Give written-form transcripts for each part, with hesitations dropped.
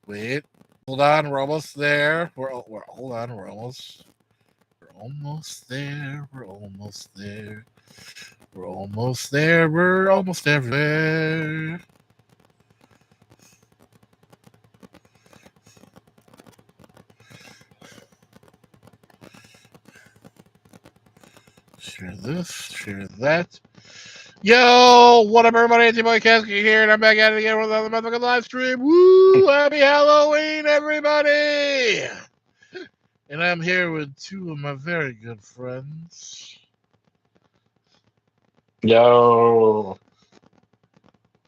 Wait. Hold on. We're almost there. Hold on. We're almost there. We're almost there. We're almost there. We're almost everywhere. Share this. Share that. Yo, what up, everybody? It's your boy Casket here, and I'm back at it again with another motherfucking live stream. Woo! Happy Halloween, everybody! And I'm here with two of my very good friends. Yo.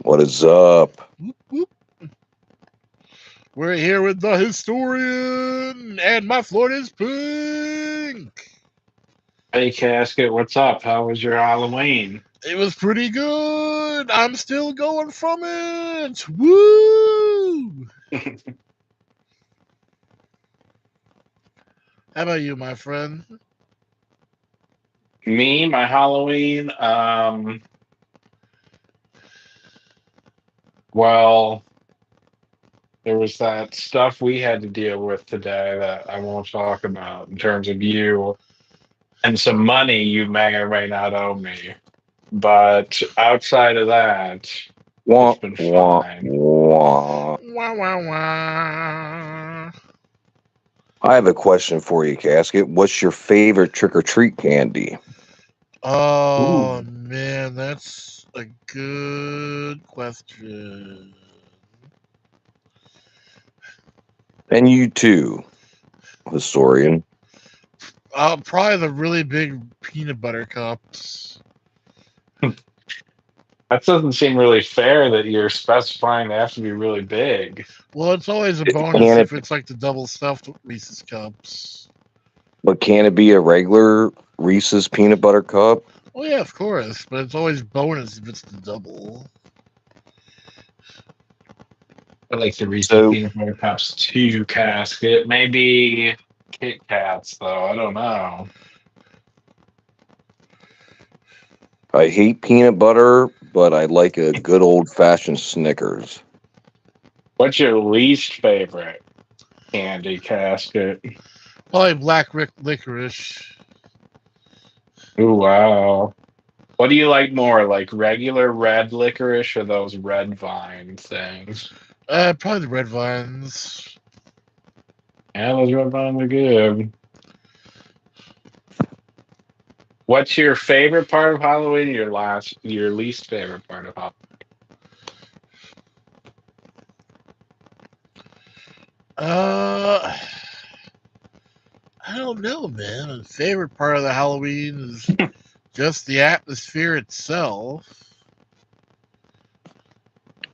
What is up? Whoop, whoop. We're here with the historian, and my floor is pink. Hey, Casket, what's up? How was your Halloween? It was pretty good. I'm still going from it. Woo! How about you, my friend? Me, my Halloween, well, there was that stuff we had to deal with today that I won't talk about in terms of you and some money you may or may not owe me. But outside of that, Wah, it's been wah, fine. wah. Wah, wah, wah. I have a question for you, Casket. What's your favorite trick or treat candy? Oh, Ooh. man, that's a good question. And you too, historian. Probably the really big peanut butter cups. That doesn't seem really fair that you're specifying they have to be really big. Well, it's always a Can bonus if it, it's like the double stuffed Reese's cups. but can it be a regular Reese's peanut butter cup? Oh, yeah, of course, but it's always bonus if it's the double. I like the Reese's So peanut butter cups too, Casket. Maybe Kit Kats, though. I don't know. I hate peanut butter, but I like a good old fashioned Snickers. What's your least favorite candy, Casket? Probably black licorice. Ooh, wow. What do you like more, like regular red licorice or those red vine things? Probably the red vines. Yeah, those red vines are good. What's your favorite part of Halloween? Your least favorite part of Halloween? Uh, I don't know, man. My favorite part of the Halloween is just the atmosphere itself.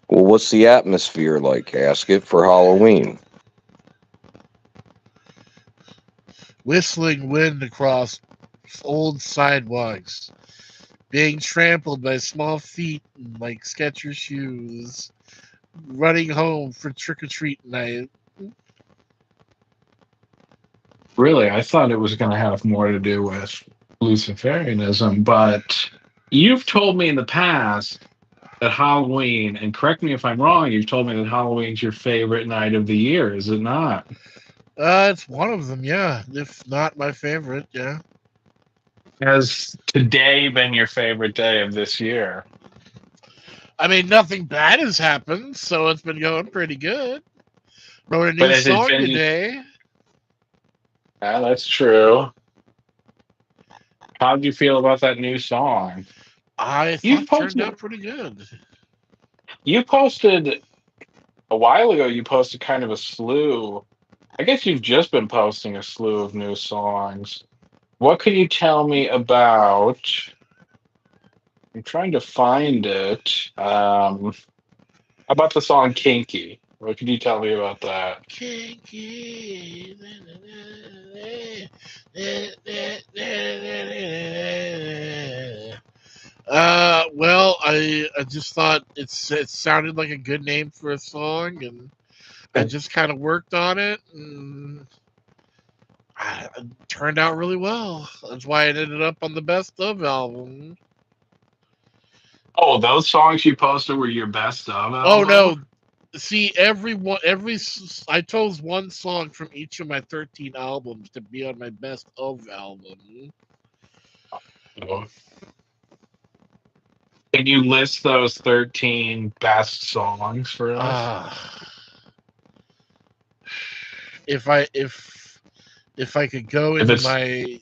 Well, what's the atmosphere like, Casket, for Halloween? Whistling wind across old sidewalks, being trampled by small feet in like Skechers shoes, running home for trick or treat night. Really, I thought it was going to have more to do with Luciferianism, but you've told me in the past that Halloween, and correct me if I'm wrong, you've told me that Halloween's your favorite night of the year, is it not? It's one of them, yeah. If not my favorite, yeah. Has today been your favorite day of this year? I mean, nothing bad has happened, so it's been going pretty good. Wrote a But new has it song been? today. Yeah, that's true. How do you feel about that new song? I thought You it turned posted. out pretty good. You posted a while ago. You posted kind of a slew. I guess you've just been posting a slew of new songs. What can you tell me about? I'm trying to find it. About the song "Kinky"? What can you tell me about that? Kinky. Well, I just thought it sounded like a good name for a song, and I just kind of worked on it, and it turned out really well. That's why it ended up on the best of album. Oh, those songs you posted were your best of Oh album? no, See, I chose one song from each of my 13 albums to be on my best of album. Can you list those 13 best songs for us? Ah, if I could go If into it's my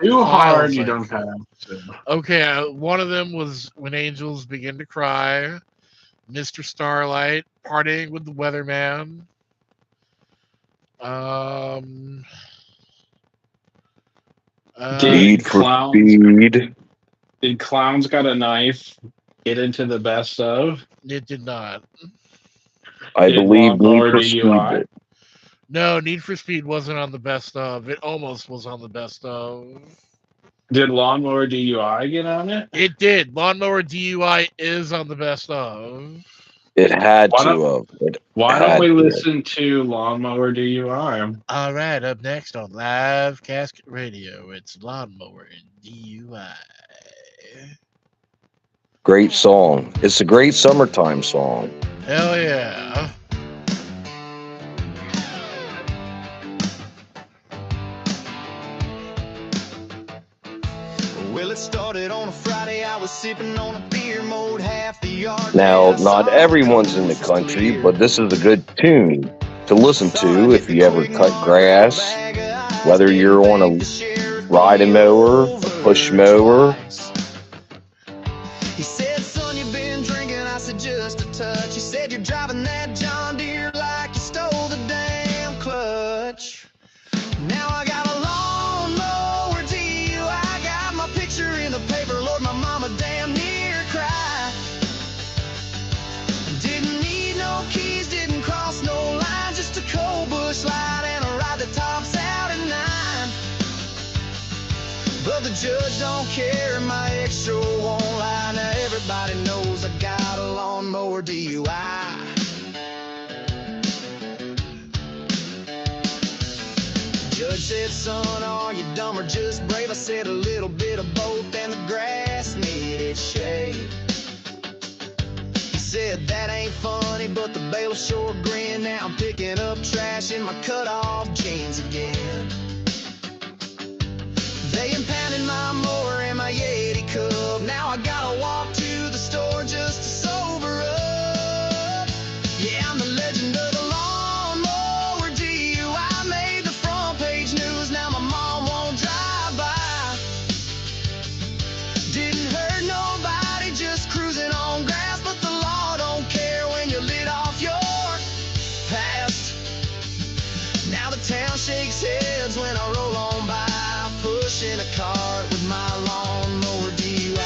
too hard, files, you I don't have could. to. Okay, one of them was When Angels Begin to Cry, Mr. Starlight, Partying with the Weatherman. Um, Need Did for clowns Speed. did clowns got a knife get into the best of? it did not. I Did believe Need Lawnmower for Speed DUI? did. No, Need for Speed wasn't on the best of. It almost was on the best of. Did Lawnmower DUI get on it? It did. Lawnmower DUI is on the best of. It had Why don't to have. It Why don't had we to have. listen to Lawnmower DUI? All right, up next on Live Casket Radio, it's Lawnmower and DUI. Great song. It's a great summertime song. Hell yeah. Well, it started on a Friday. I was sipping on a beer, mowed half the yard. Now, Then I not saw the everyone's in the coast was country, clear. but this is a good tune to listen Thought I'd to hit if the you ever quick cut mart, grab a grass, bag of ice, whether didn't you're on think a the sheriff pulled riding me mower, a over push mower. twice. He said, son, you've been drinking. I said, just a touch. He said, you're driving that John Deere like you stole the damn clutch. Now I got a lawnmower DUI. Got my picture in the paper. Lord, my mama damn near cried. Didn't need no keys, didn't cross no line. Just a cold bush light and a ride that tops out at 9. But the judge don't care, my extra won't lie. Now everybody knows I got a lawnmower DUI. Judge said, son, are you dumb or just brave? I said a little bit of both, and the grass made it shade. He said, that ain't funny, but the bailiff sure grinned. Now I'm picking up trash in my cut-off jeans again. They impounded my mower and my Yeti Cub. Now I gotta walk to the store just to sober up. Yeah, I'm the legend of the lawnmower DUI. Made the front page news, now my mom won't drive by. Didn't hurt nobody, just cruising on grass. But the law don't care when you lit off your past. Now the town shakes heads when I roll on by, pushing a cart with my lawnmower DUI.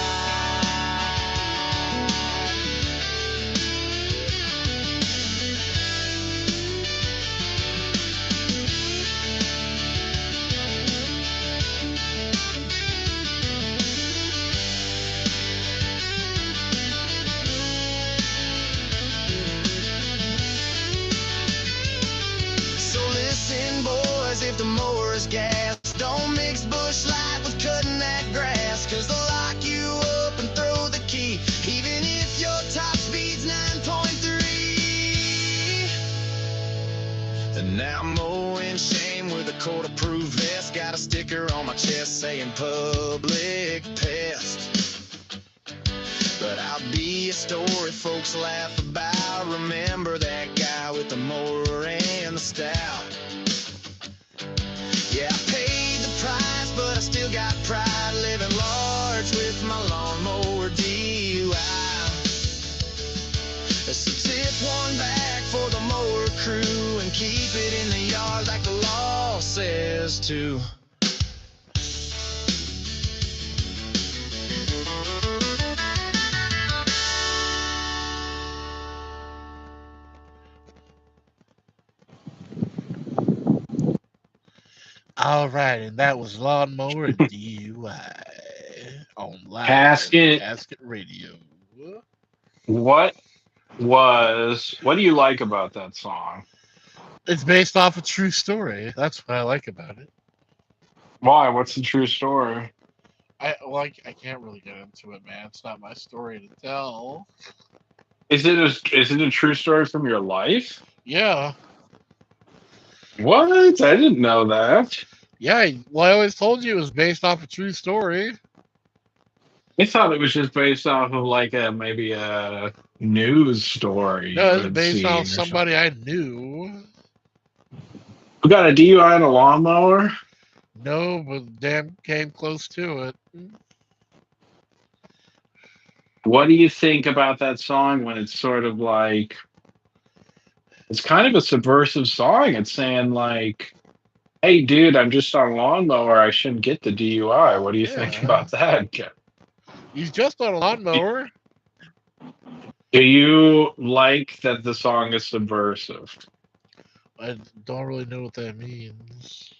So listen, boys, if the mower is gas, don't mix bush light with cutting that grass. Cause they'll lock you up and throw the key, even if your top speed's 9.3. And now I'm mowing shame with a court-approved vest. Got a sticker on my chest saying public pest. But I'll be a story folks laugh about. Remember that guy with the mower and the stout. Yeah, I paid the price, but I still got pride. Living large with my lawnmower DUI. So tip one back for the mower crew and keep it in the yard like the law says to. All right, and that was Lawnmower and DUI on Live Casket, Casket Radio. what do you like about that song? It's based off a true story. That's what I like about it. Why? What's the true story? I can't really get into it, man. It's not my story to tell. Is it a true story from your life? Yeah. What? I didn't know that. Yeah. Well, I always told you it was based off a true story. I thought it was just based off of like a maybe a news story No, you it's had based off seen or something. somebody I knew. Who got a DUI and a lawnmower? No, but damn came close to it. What do you think about that song when it's sort of like it's kind of a subversive song? It's saying like, "Hey, dude, I'm just on a lawnmower. I shouldn't get the DUI." What do you think Yeah. about that? He's just on a lawnmower. Do you like that the song is subversive? I don't really know what that means.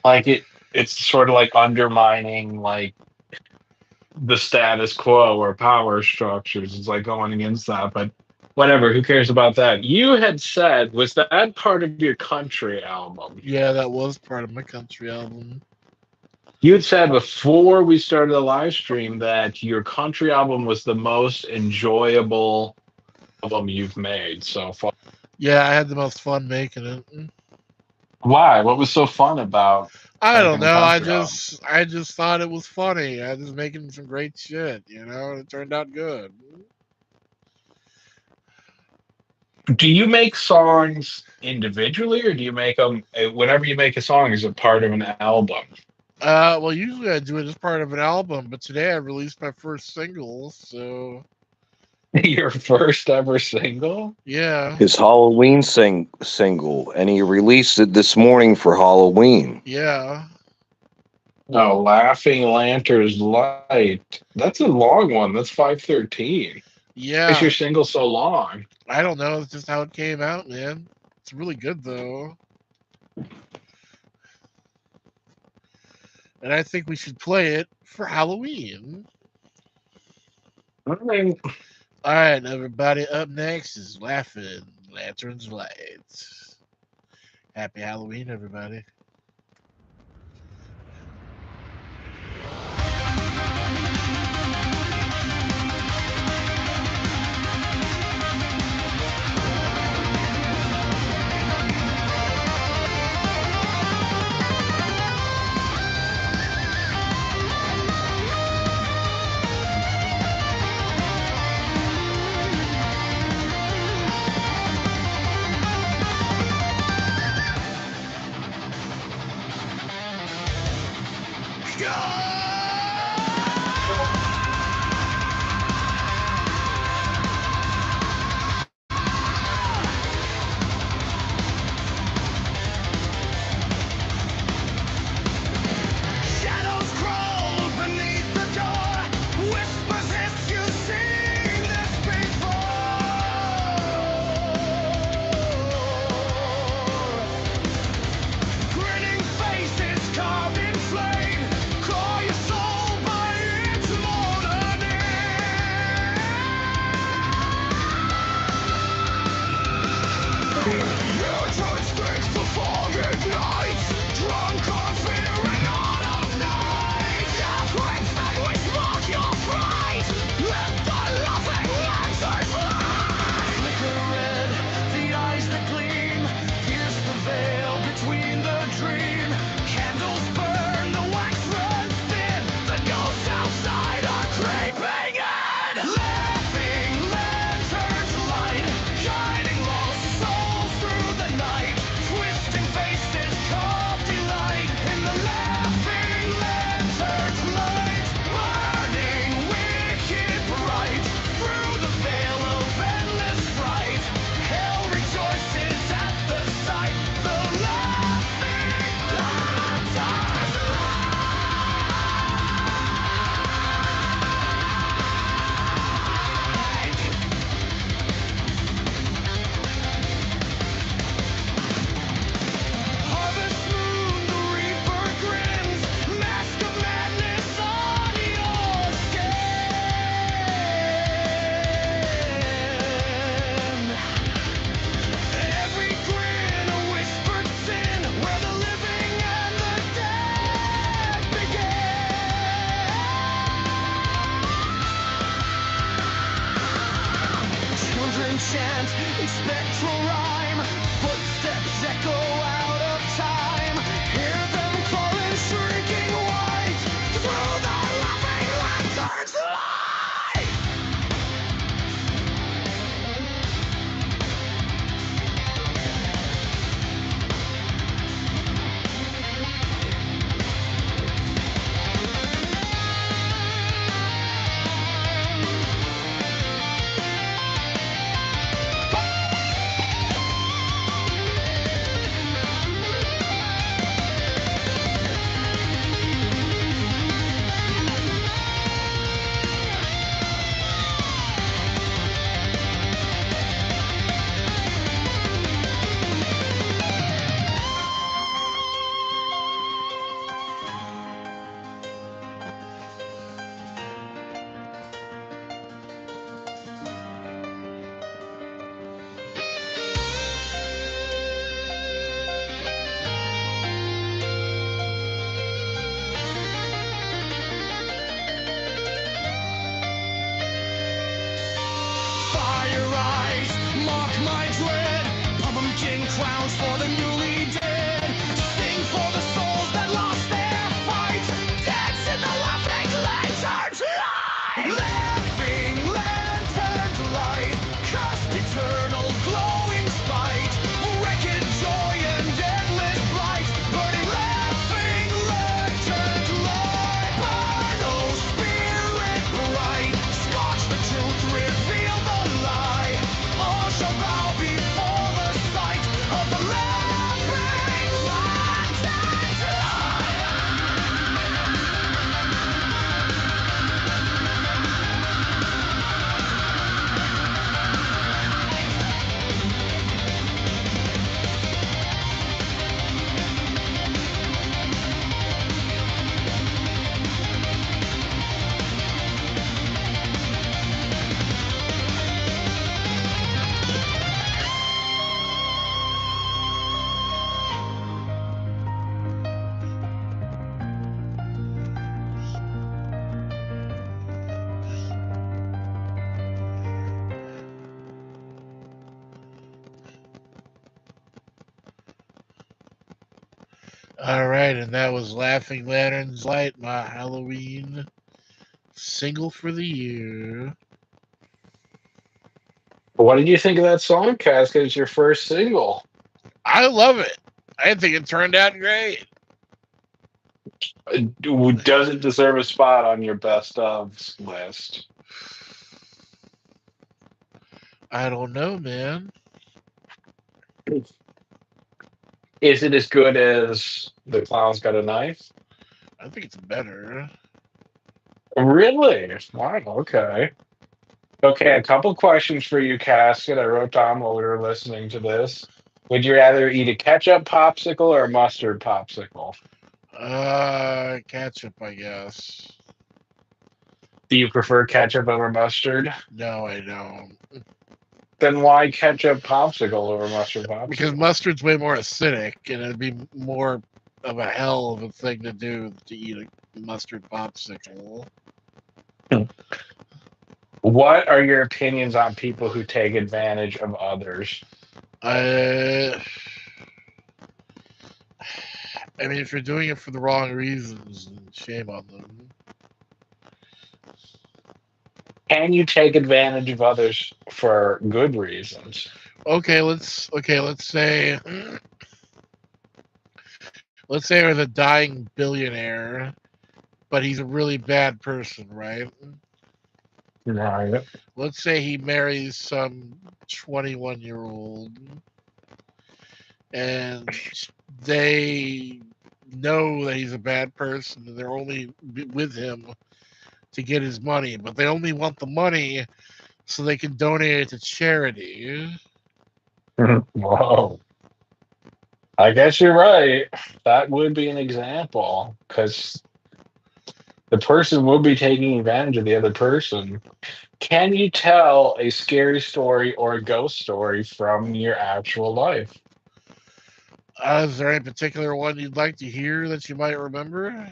Like it's sort of like undermining like the status quo or power structures. It's like going against that, but whatever, who cares about that? You had said, was that part of your country album? Yeah, that was part of my country album. You had said before we started the live stream that your country album was the most enjoyable album you've made so far. Yeah, I had the most fun making it. Why? What was so fun about I don't making a know. I country album? just I just thought it was funny. I was making some great shit, and it turned out good. Do you make songs individually, or do you make them whenever you make a song? Is it part of an album? Well, usually I do it as part of an album, but today I released my first single, so Your first ever single? yeah, His Halloween single, and he released it this morning for Halloween. yeah, No, Laughing Lantern's Light. That's a long one. That's 513. Why is yeah. your single so long? I don't know. It's just how it came out, man. It's really good though, and I think we should play it for Halloween. I mean, All right, everybody. Up next is Laughing Lanterns Lights. Happy Halloween, everybody. my dread. Pumpkin crowns for the newly dead. Sing for the souls that lost their fight. Dance in the laughing lanterns light. Laughing lanterns light. Cast eternal glowing spite. Wicked joy and endless blight. Burning laughing lanterns light. Burn, oh spirit bright. Scorch the truth, reveal the lie. All shall bow before the sight of the laughing lanterns light. All right, and that was Laughing Lanterns Light, my Halloween single for the year. What did you think of that song, Casket? It's your first single. I love it. I think it turned out great. Does it deserve a spot on your best ofs list? I don't know, man. Is it as good as The Clown's Got a Knife? I think it's better. Really? Wow, okay. Okay, a couple questions for you, Casket. I wrote down while we were listening to this. Would you rather eat a ketchup popsicle or a mustard popsicle? Ketchup, I guess. Do you prefer ketchup over mustard? No, I don't. Then why ketchup popsicle over mustard Because popsicle? mustard's way more acidic, and it'd be more of a hell of a thing to do to eat a mustard popsicle. What are your opinions on people who take advantage of others? I mean, if you're doing it for the wrong reasons, then shame on them. Can you take advantage of others for good reasons? Okay, let's say there's a dying billionaire, but he's a really bad person, right? Right. Let's say he marries some 21-year-old, and they know that he's a bad person, and they're only with him to get his money, but they only want the money so they can donate it to charity. Whoa. I guess you're right. That would be an example because the person would be taking advantage of the other person. Can you tell a scary story or a ghost story from your actual life? Is there any particular one you'd like to hear that you might remember?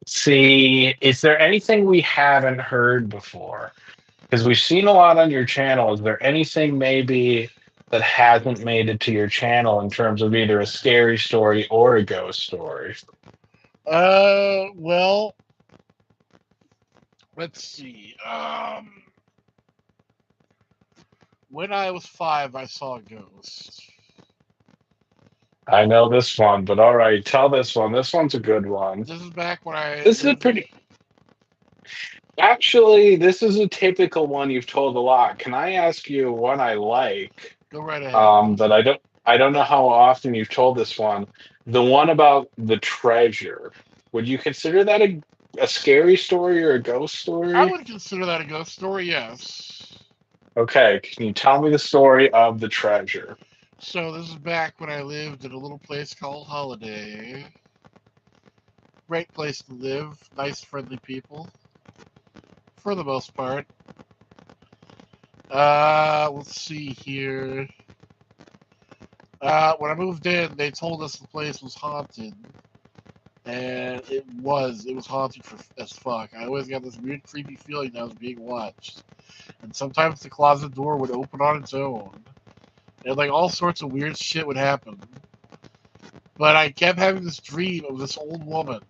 See, is there anything we haven't heard before? Because we've seen a lot on your channel. Is there anything maybe that hasn't made it to your channel in terms of either a scary story or a ghost story? Well, let's see. When I was 5, I saw a ghost. I know this one, but all right, tell this one. This one's a good one. This is back when I This is a lived. pretty. Actually, this is a typical one you've told a lot. Can I ask you one I like? Go right ahead. That I don't know how often you've told this one. The one about the treasure. Would you consider that a scary story or a ghost I story? would consider that a ghost story, yes. Okay, can you tell me the story of the treasure? So this is back when I lived in a little place called Holiday. Great place to live. Nice, friendly people. For the most part. Let's see here. When I moved in, they told us the place was haunted. And it was haunted as fuck. I always got this weird, creepy feeling that I was being watched. and sometimes the closet door would open on its own, and like all sorts of weird shit would happen. But I kept having this dream of this old woman,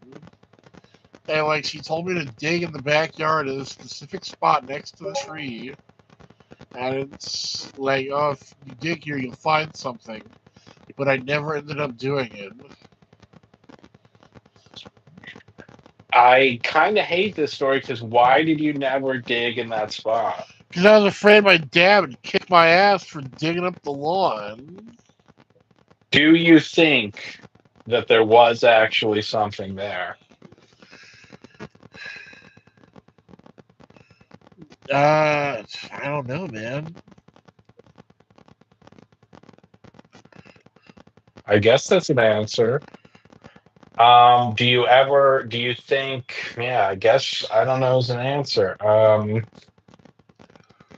and like she told me to dig in the backyard at a specific spot next to the tree, and it's like, oh, if you dig here, you'll find something. But I never ended up doing it. I kind of hate this story because why did you never dig in that spot? Because I was afraid my dad would kick my ass for digging up the lawn. Do you think that there was actually something there? I don't know, man. I guess that's an answer. Do you think, yeah, I guess I don't know is an answer.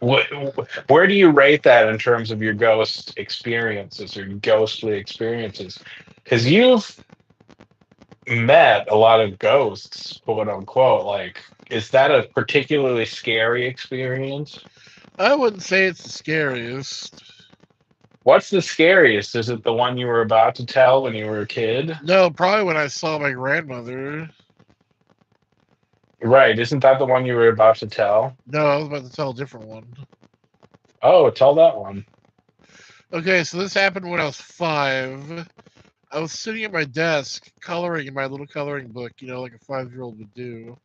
Where do you rate that in terms of your ghost experiences or ghostly experiences? Because you've met a lot of ghosts, quote unquote. Like, is that a particularly scary experience? I wouldn't say it's the scariest. What's the scariest? Is it the one you were about to tell when you were a kid? No, probably when I saw my grandmother. Right, isn't that the one you were about to tell? No, I was about to tell a different one. Oh, tell that one. Okay, so this happened when I was 5. I was sitting at my desk coloring in my little coloring book, like a 5-year-old would do.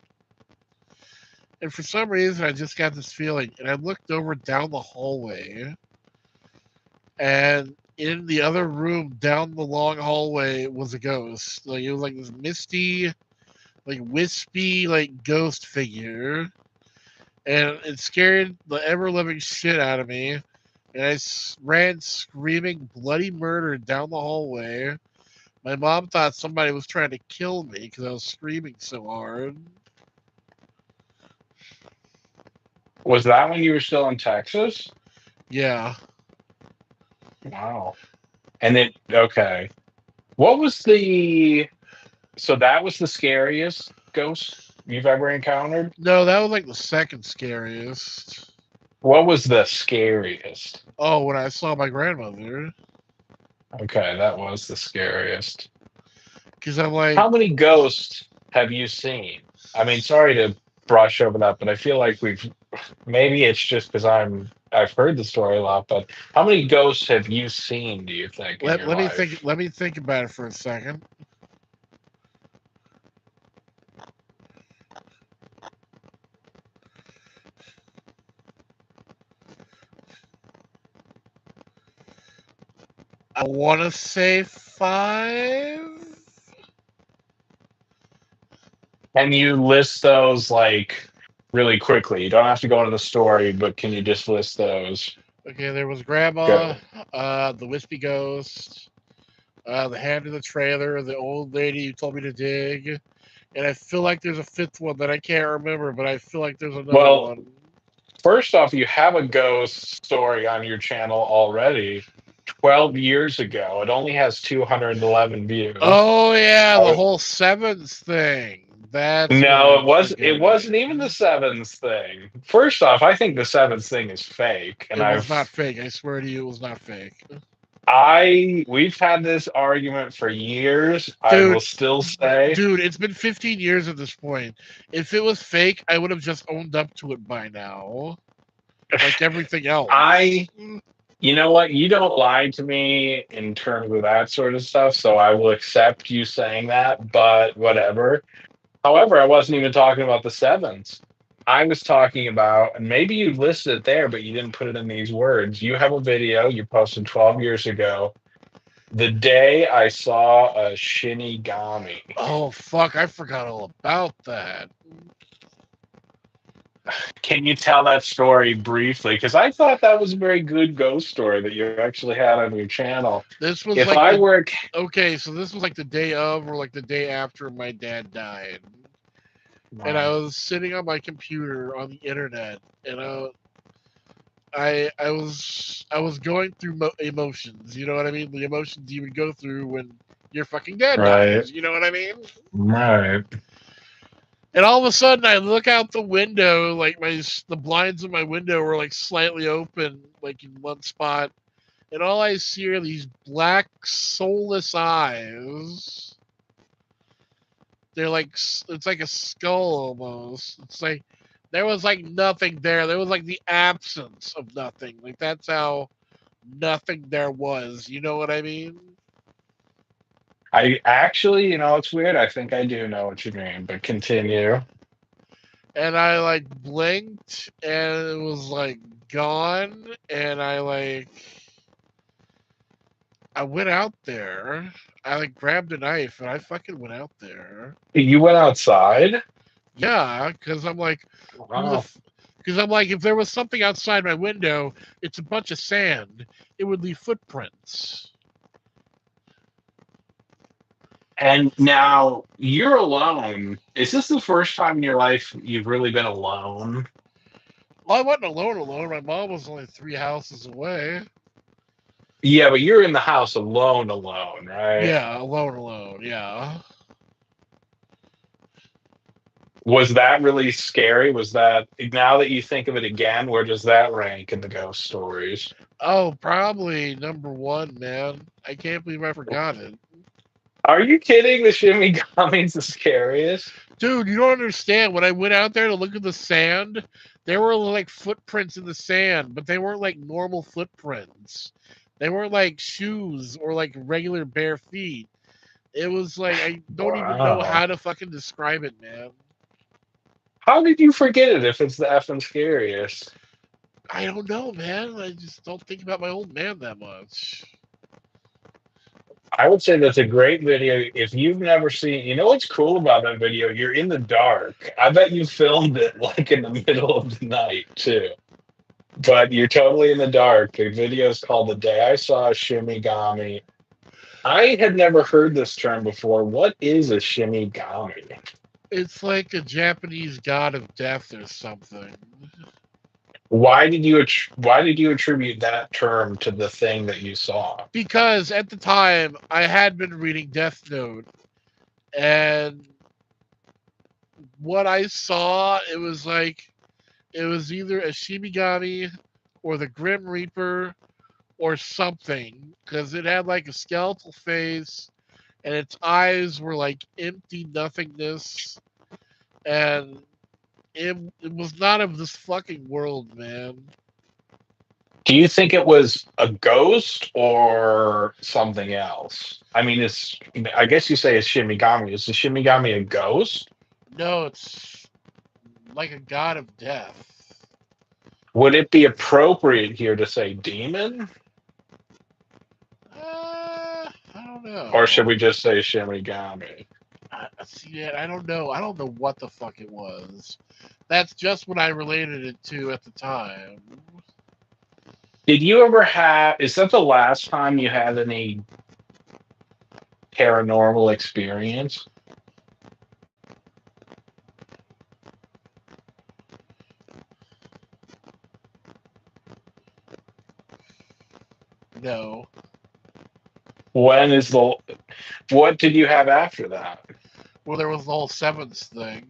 And for some reason, I just got this feeling, and I looked over down the hallway, and in the other room down the long hallway was a ghost. Like, it was like this misty, like wispy, like ghost figure, and it scared the ever-living shit out of me. And I ran screaming bloody murder down the hallway. My mom thought somebody was trying to kill me because I was screaming so hard. Was that when you were still in Texas? Yeah. Wow. And then, okay. What was the, so that was the scariest ghost you've ever encountered? No, that was like the second scariest. What was the scariest? Oh, when I saw my grandmother. Okay, that was the scariest. Because I'm like, How many ghosts have you seen? I mean, sorry to brush over that, but I feel like maybe it's just because I've heard the story a lot, but how many ghosts have you seen, do you think, in let, your let me think. life? Let me think about it for a second. I want to say 5. Can you list those like really quickly? You don't have to go into the story, but can you just list those? Okay, there was Grandma, Go. the Wispy Ghost, the hand in the trailer, the old lady who told me to dig, and I feel like there's a 5th one that I can't remember, but I feel like there's another Well, one. first off, you have a ghost story on your channel already. 12 years ago. It only has 211 views. Oh yeah, the I- whole Sevens thing. That's what No, I'm it forgetting. wasn't even the sevens thing. First off, I think the sevens thing is fake. And It was not fake. I swear to you, it was not fake. we've had this argument for years. I will Dude, still say it's been 15 years at this point. If it was fake, I would have just owned up to it by now. Like everything else. you know what? You don't lie to me in terms of that sort of stuff, so I will accept you saying that, but whatever. However, I wasn't even talking about the sevens. I was talking about, and maybe you listed it there, but you didn't put it in these words. You have a video you posted 12 years ago. The day I saw a Shinigami. Oh fuck, I forgot all about that. Can you tell that story briefly? Because I thought that was a very good ghost story that you actually had on your channel. This was If like I the were, okay, so this was like the day of or like the day after my dad died. And I was sitting on my computer on the internet, and I was going through emotions. You know what I mean? The emotions you would go through when your fucking dad right, dies. You know what I mean? right. And all of a sudden, I look out the window, like the blinds of my window were like slightly open, like in one spot, and all I see are these black, soulless eyes. They're like it's like a skull almost. It's like there was like nothing there. There was like the absence of nothing. Like that's how nothing there was. You know what I mean? I actually, it's weird. I think I do know what you mean, but continue. And I like blinked and it was like gone and I went out there. I like grabbed a knife and I fucking went out there. You went outside? Yeah, because I'm like, who the Wow. because I'm like, if there was something outside my window, it's a bunch of sand. It would leave footprints. And now you're alone. Is this the first time in your life you've really been alone? Well, I wasn't alone. My mom was only 3 houses away. Yeah, but you're in the house alone, right? Yeah, alone. Yeah. Was that really scary? Was that, now that you think of it again, where does that rank in the ghost stories? Oh, probably number one, man. I can't believe I forgot it. Are you kidding? The Shimigami's the scariest? Dude, you don't understand. When I went out there to look at the sand, there were like footprints in the sand, but they weren't like normal footprints. They weren't like shoes or like regular bare feet. It was like I don't even know Wow. how to fucking describe it, man. How did you forget it if it's the effing scariest? I don't know, man. I just don't think about my old man that much. I would say that's a great video. If you've never seen, you know what's cool about that video? You're in the dark. I bet you filmed it like in the middle of the night too. But you're totally in the dark. The video is called "The Day I Saw a Shimigami." I had never heard this term before. What is a Shimigami? It's like a Japanese god of death or something. Why did you attribute that term to the thing that you saw? Because at the time I had been reading Death Note, and what I saw, it was either a Shimigami or the Grim Reaper or something, because it had like a skeletal face and its eyes were like empty nothingness, and it was not of this fucking world, man. Do you think it was a ghost or something else? I mean, I guess you say it's Shimigami. Is the Shimigami a ghost? No, it's like a god of death. Would it be appropriate here to say demon? I don't Or should know. we just say Shimigami? See that? I don't know. I don't know what the fuck it was. That's just what I related it to at the time. Did you ever is that the last time you had any paranormal experience? No. When is the What did you have after that? Well, there was the whole Sevens thing.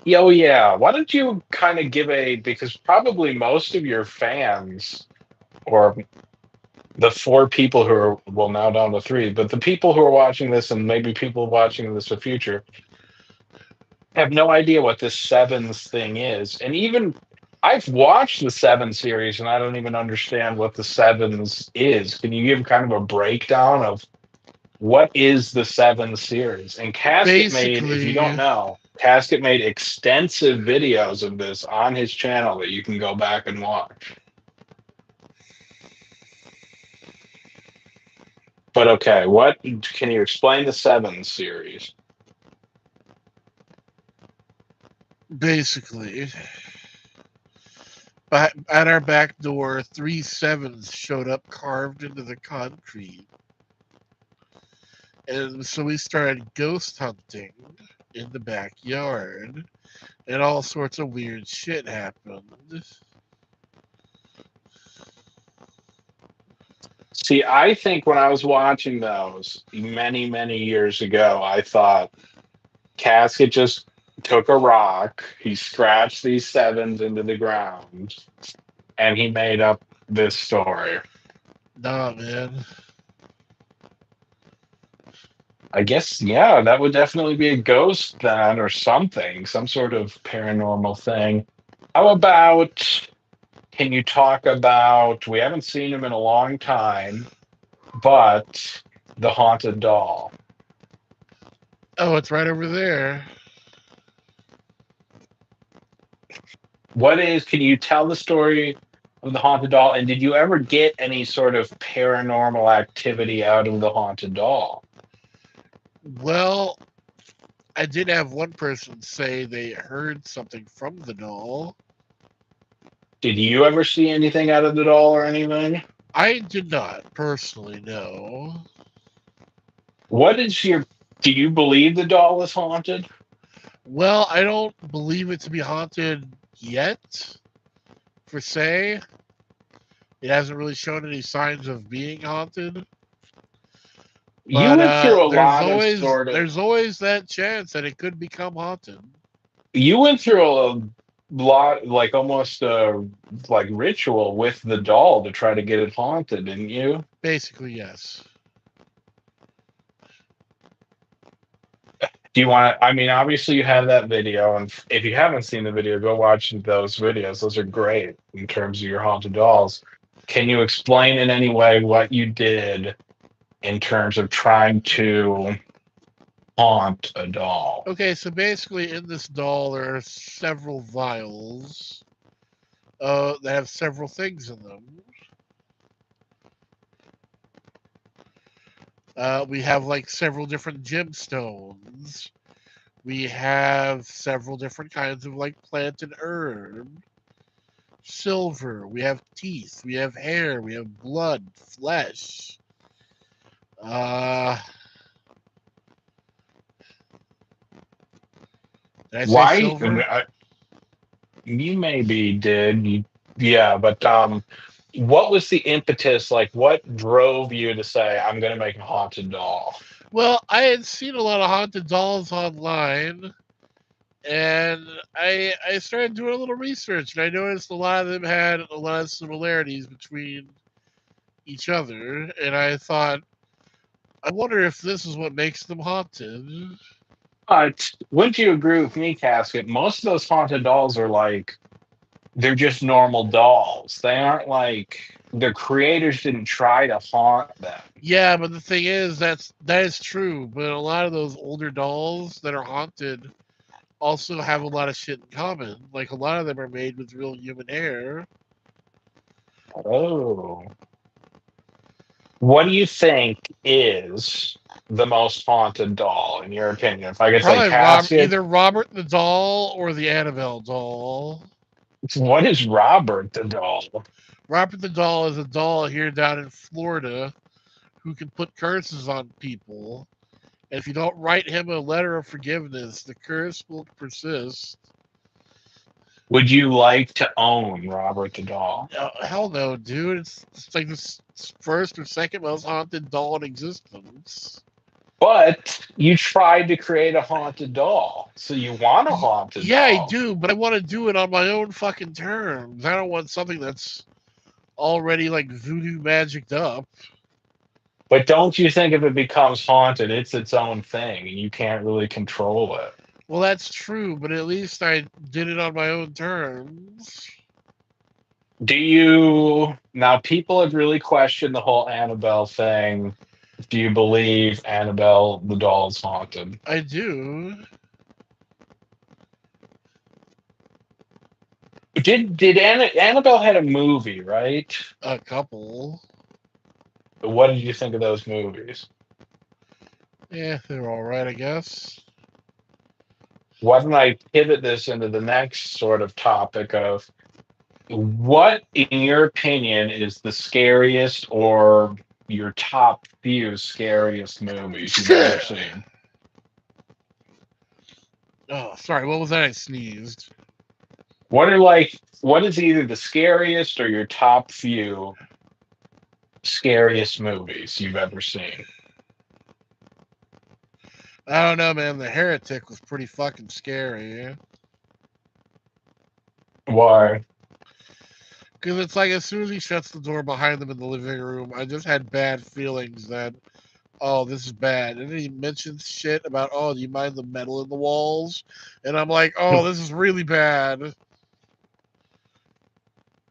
Oh yeah. Why don't you kind of give because probably most of your fans, or the four people who are, well, now down to three, but the people who are watching this and maybe people watching this in the future have no idea what this Sevens thing is. And even I've watched the Seven series and I don't even understand what the Sevens is. Can you give kind of a breakdown of what is the Seven series? And Casket made, if you don't Basically, know, Casket made extensive videos of this on his channel that you can go back and watch. But okay, what can you explain the Seven series? basically, at our back door, 3 sevens showed up carved into the concrete. And so we started ghost hunting in the backyard, and all sorts of weird shit happened. See, I think when I was watching those many, many years ago, I thought Casket just took a rock, he scratched these sevens into the ground, and he made up this story. Nah, man. I guess, yeah, that would definitely be a ghost then, or something, some sort of paranormal thing. How about, can you talk about, we haven't seen him in a long time, but the haunted doll? Oh, it's right over there. What is, can you tell the story of the haunted doll? And did you ever get any sort of paranormal activity out of the haunted doll? Well, I did have one person say they heard something from the doll. Did you ever see anything out of the doll or anything? I did not personally know. What is your, do you believe the doll is haunted? Well, I don't believe it to be haunted yet, per se. It hasn't really shown any signs of being haunted. You But went through a there's lot of always sort of, there's always that chance that it could become haunted. you went through a lot, like almost a like ritual with the doll to try to get it haunted, didn't you? Basically, yes. Do you want to, I mean, obviously you have that video, and if you haven't seen the video, go watch those videos. Those are great in terms of your haunted dolls. Can you explain in any way what you did in terms of trying to haunt a doll? Okay, so basically, in this doll, there are several vials that have several things in them. We have like several different gemstones. We have several different kinds of like plant and herb, silver. We have teeth. We have hair. We have blood, flesh. Uh, did I say Why? silver? You maybe did. Yeah, but what was the impetus? Like, what drove you to say, I'm going to make a haunted doll? Well, I had seen a lot of haunted dolls online, and I started doing a little research, and I noticed a lot of them had a lot of similarities between each other, and I thought, I wonder if this is what makes them haunted. But wouldn't you agree with me, Casket? Most of those haunted dolls are like, they're just normal dolls. They aren't like, their creators didn't try to haunt them. Yeah, but the thing is, that is true. But a lot of those older dolls that are haunted also have a lot of shit in common. Like a lot of them are made with real human hair. Oh. What do you think is the most haunted doll, in your opinion? If I could say Probably Casket, either Robert the doll or the Annabelle doll. what is Robert the doll? Robert the doll is a doll here down in Florida who can put curses on people. And if you don't write him a letter of forgiveness, the curse will persist. Would you like to own Robert the doll? Hell no, dude. It's like the first or second most haunted doll in existence. But you tried to create a haunted doll, so you want a haunted Yeah, I doll. do, but I want to do it on my own fucking terms. I don't want something that's already like voodoo magicked up. But don't you think if it becomes haunted, it's its own thing, and you can't really control it? Well, that's true, but at least I did it on my own terms. Do you, now people have really questioned the whole Annabelle thing. Do you believe Annabelle the doll is haunted? I do. Did Annabelle had a movie, right? A couple. What did you think of those movies? Yeah, they're all right, I guess. Why don't I pivot this into the next sort of topic of what, in your opinion, is the scariest or your top few scariest movies you've ever seen? Oh, sorry. What was that? I sneezed. What are like, what is either the scariest or your top few scariest movies you've ever seen? I don't know, man. The Heretic was pretty fucking scary. Why? Because it's like as soon as he shuts the door behind them in the living room, I just had bad feelings that, oh, this is bad. And then he mentions shit about, oh, do you mind the metal in the walls? And I'm like, oh, this is really bad.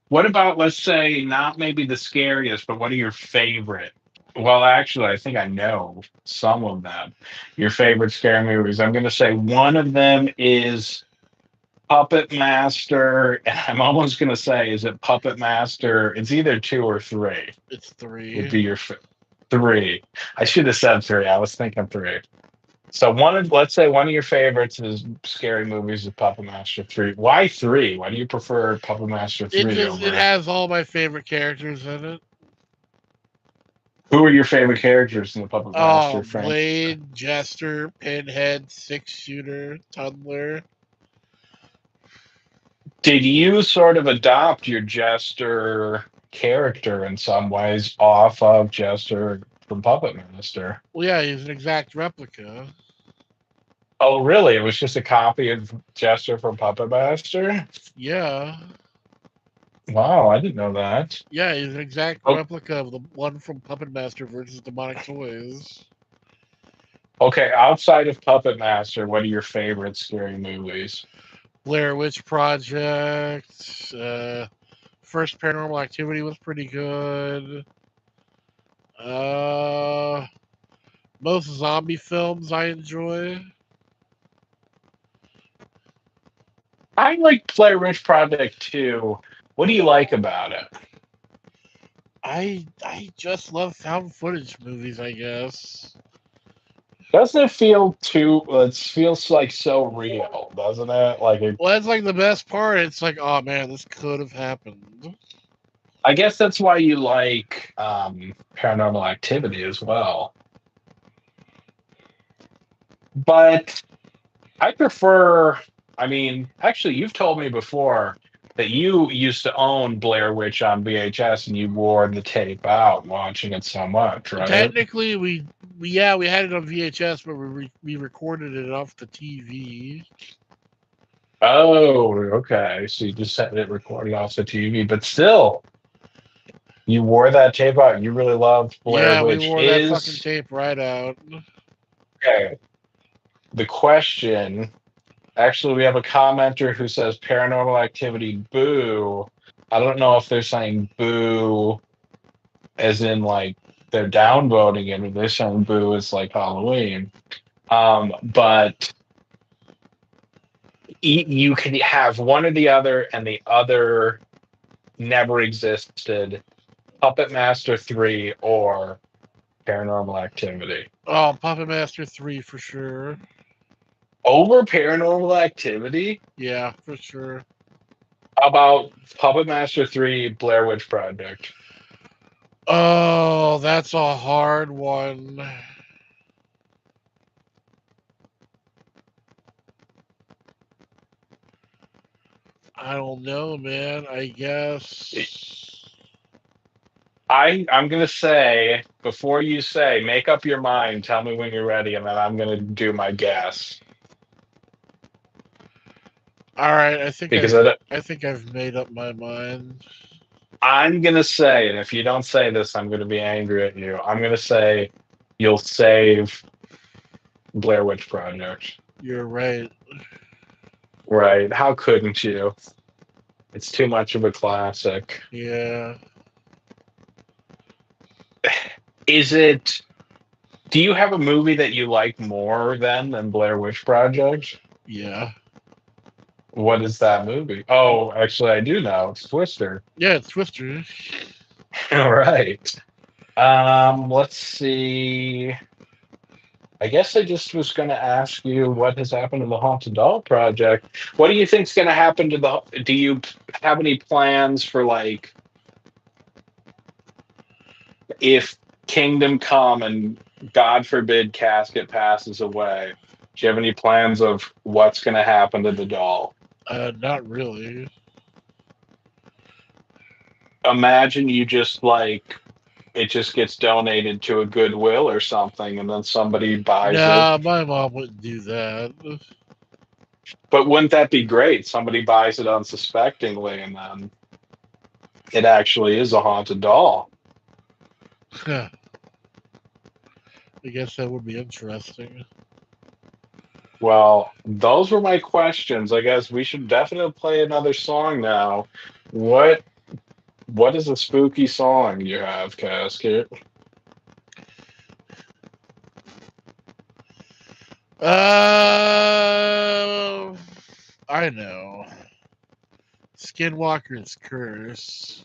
What about, let's say, not maybe the scariest, but what are your favorite? Well, actually, I think I know some of them. Your favorite scary movies. I'm going to say one of them is Puppet Master, and I'm almost going to say, is it Puppet Master? It's either two or three. It's Would 3. be your three. I should have said three. I was thinking three. So let's say one of your favorites is scary movies is Puppet Master 3. Why 3? Why do you prefer Puppet Master 3 It over? has all my favorite characters in it. Who are your favorite characters in the Puppet Master franchise? Blade, Jester, Pinhead, Six Shooter, Tumbler. Did you sort of adopt your Jester character in some ways off of Jester from Puppet Master? Well, yeah, he's an exact replica. Oh, really? It was just a copy of Jester from Puppet Master? Yeah. Wow, I didn't know that. Yeah, he's an exact Oh, replica of the one from Puppet Master versus Demonic Toys. okay, outside of Puppet Master, what are your favorite scary movies? Blair Witch Project. First Paranormal Activity was pretty good. Uh, most zombie films I enjoy. I like Blair Witch Project too. What do you like about it? I just love found footage movies, I guess. Doesn't it feel too? It feels like so real, doesn't it? Like it, Well, that's like the best part. It's like, oh man, this could have happened. I guess that's why you like Paranormal Activity as well. But I prefer. I mean, actually, you've told me before that you used to own Blair Witch on VHS and you wore the tape out watching it so much, right? Technically, we had it on VHS, but we recorded it off the TV. Oh, okay. So you just had it recorded off the TV, but still, you wore that tape out. You really loved Blair Yeah, we Witch. wore that fucking Is tape right out. okay. The question. Actually, we have a commenter who says Paranormal Activity boo. I don't know if they're saying boo as in like they're downvoting it, or they're saying boo as like Halloween. But you can have one or the other, and the other never existed. Puppet Master 3 or Paranormal Activity. Oh, Puppet Master 3 for sure. Over Paranormal Activity? Yeah, for sure. How about Puppet Master 3 Blair Witch Project? Oh, that's a hard one. I don't know, man. I guess. I'm gonna say, before you say, make up your mind, tell me when you're ready, and then I'm gonna do my guess. All right, Because I think I've made up my mind. I'm gonna say, and if you don't say this, I'm gonna be angry at you. I'm gonna say you'll save Blair Witch Project. You're right. Right. How couldn't you? It's too much of a classic. Yeah. Is it do you have a movie that you like more than Blair Witch Project? Yeah. What is that movie? Oh, actually I do know. It's Twister. Yeah, it's Twister. All right. Let's see. I guess I just was going to ask you what has happened to the Haunted Doll Project. What do you think's going to happen to the? Do you have any plans for like if Kingdom Come and God forbid Casket passes away? Do you have any plans of what's going to happen to the doll? Not really. Imagine you just like it just gets donated to a Goodwill or something, and then somebody buys it. Nah, my mom wouldn't do that. But wouldn't that be great? Somebody buys it unsuspectingly, and then it actually is a haunted doll. I guess that would be interesting. Well, those were my questions. I guess we should definitely play another song now. What what is a spooky song you have, Casket? Uh, I know. Skinwalker's Curse.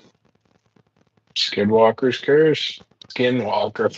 Skinwalker's Curse? Skinwalker.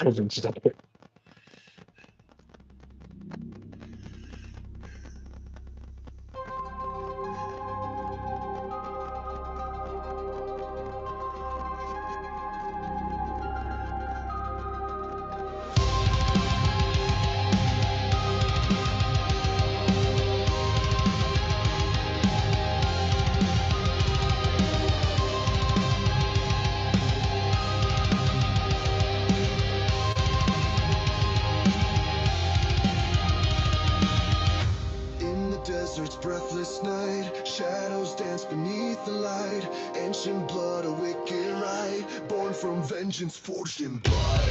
In the desert's breathless night, shadows dance beneath the light. Ancient blood, a wicked rite, born from vengeance, forged in blood.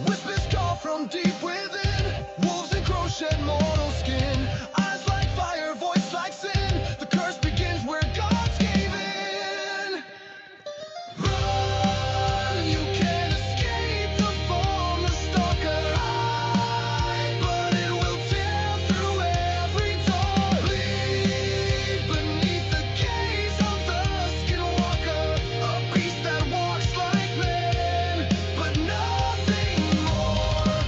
Whispers call from deep within. Wolves and crows shed mortal skin. Eyes like fire, voice like sin. The curse begins where gods gave in. Run, you can't escape the form, the stalker eye, but it will tear through every door. Bleed beneath the gaze of the skinwalker, a beast that walks like man, but nothing more.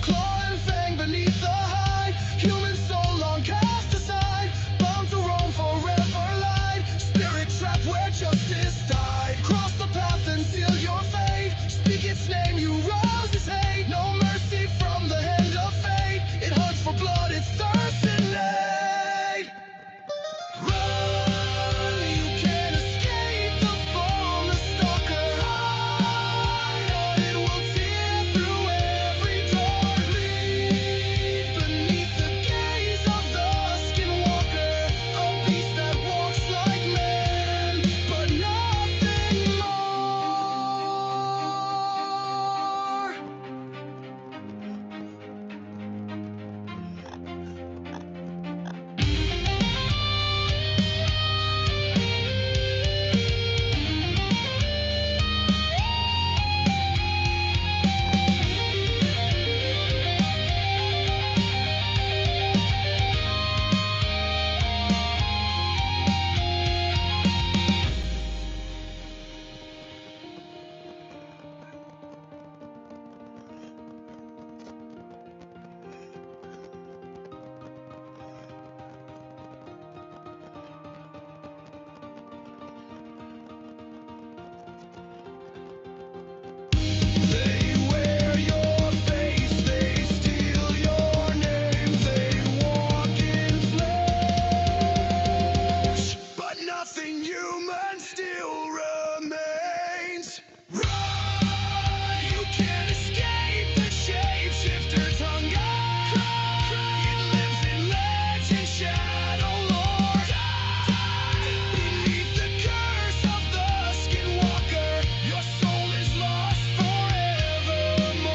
Claw and fang beneath the hide, human soul long cast aside, bound to roam forever light, spirit trapped where justice died. Cross the path and seal your fate, speak its name, you rouse its hate. No mercy from the hand of fate, it hunts for blood, it's thirst innate. Run, you can't escape the form, the stalker hide, or it will tear through every door. Bleed beneath the gaze of the skinwalker, a beast that walks like man, but nothing more. They wear your face, they steal your name, they walk in flesh, but nothing human still remains. Run, you can't escape the shapeshifter's hunger. It lives in legend, shadow lore. Beneath the curse of the skinwalker, your soul is lost forevermore.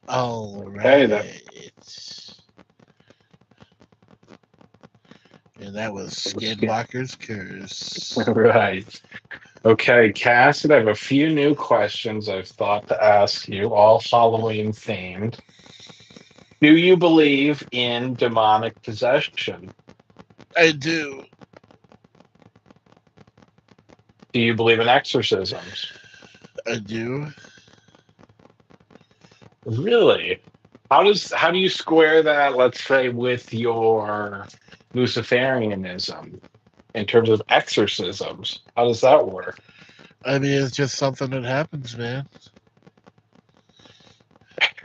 All Okay, then. right. And that was Skin- Skinwalker's Curse. Right. Okay, Casket, I have a few new questions I've thought to ask you, all Halloween themed. Do you believe in demonic possession? I do. Do you believe in exorcisms? I do. Really? How do you square that, let's say, with your Luciferianism in terms of exorcisms? How does that work? I mean, it's just something that happens, man.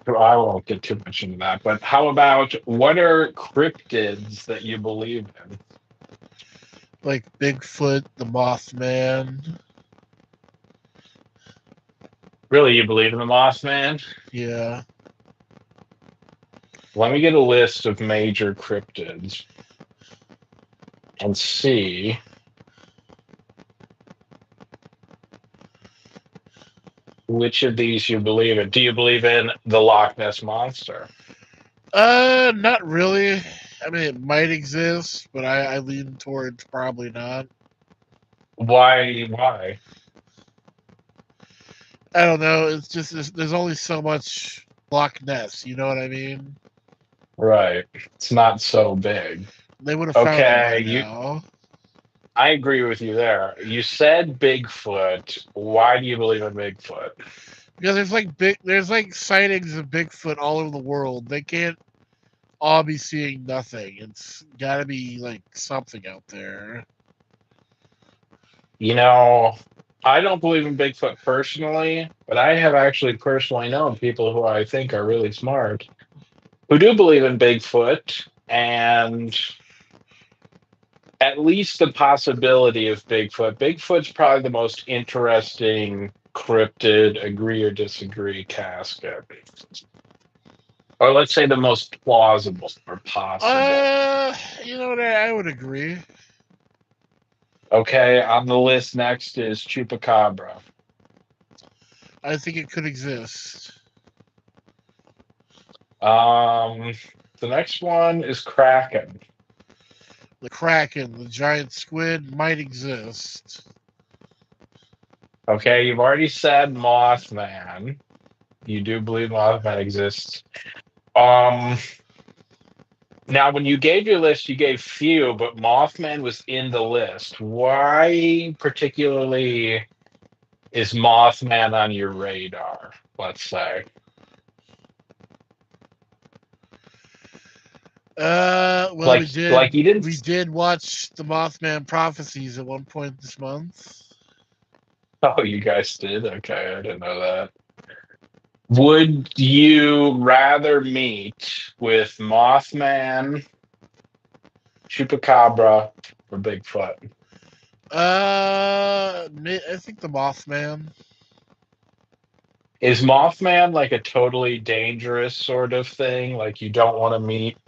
I won't get too much into that, but how about what are cryptids that you believe in? Like Bigfoot, the Mothman. Really, you believe in the Mothman? Yeah. Let me get a list of major cryptids and see which of these you believe in. Do you believe in the Loch Ness Monster? Not really. I mean, it might exist, but I lean towards probably not. Why? Why? I don't know. It's just there's only so much Loch Ness. You know what I mean? Right. It's not so big. They would have found it by Okay, now I agree with you there. You said Bigfoot. Why do you believe in Bigfoot? because there's like sightings of Bigfoot all over the world. They can't all be seeing nothing. It's got to be like something out there. You know, I don't believe in Bigfoot personally, but I have actually personally known people who I think are really smart who do believe in Bigfoot and at least the possibility of Bigfoot. Bigfoot's probably the most interesting cryptid, agree or disagree, casket. Or let's say the most plausible or possible. You know what? I would agree. Okay, on the list next is Chupacabra. I think it could exist. Um, the next one is Kraken. The Kraken, the giant squid, might exist. Okay, you've already said Mothman. You do believe Mothman exists. Um, Now, when you gave your list, you gave few, but Mothman was in the list. Why particularly is Mothman on your radar? Let's say. Well, we Like you didn't. we did watch the Mothman prophecies at one point this month. Oh, you guys did. Okay, I didn't know that. Would you rather meet with Mothman, Chupacabra, or Bigfoot? I think the Mothman. Is Mothman like a totally dangerous sort of thing? Like you don't want to meet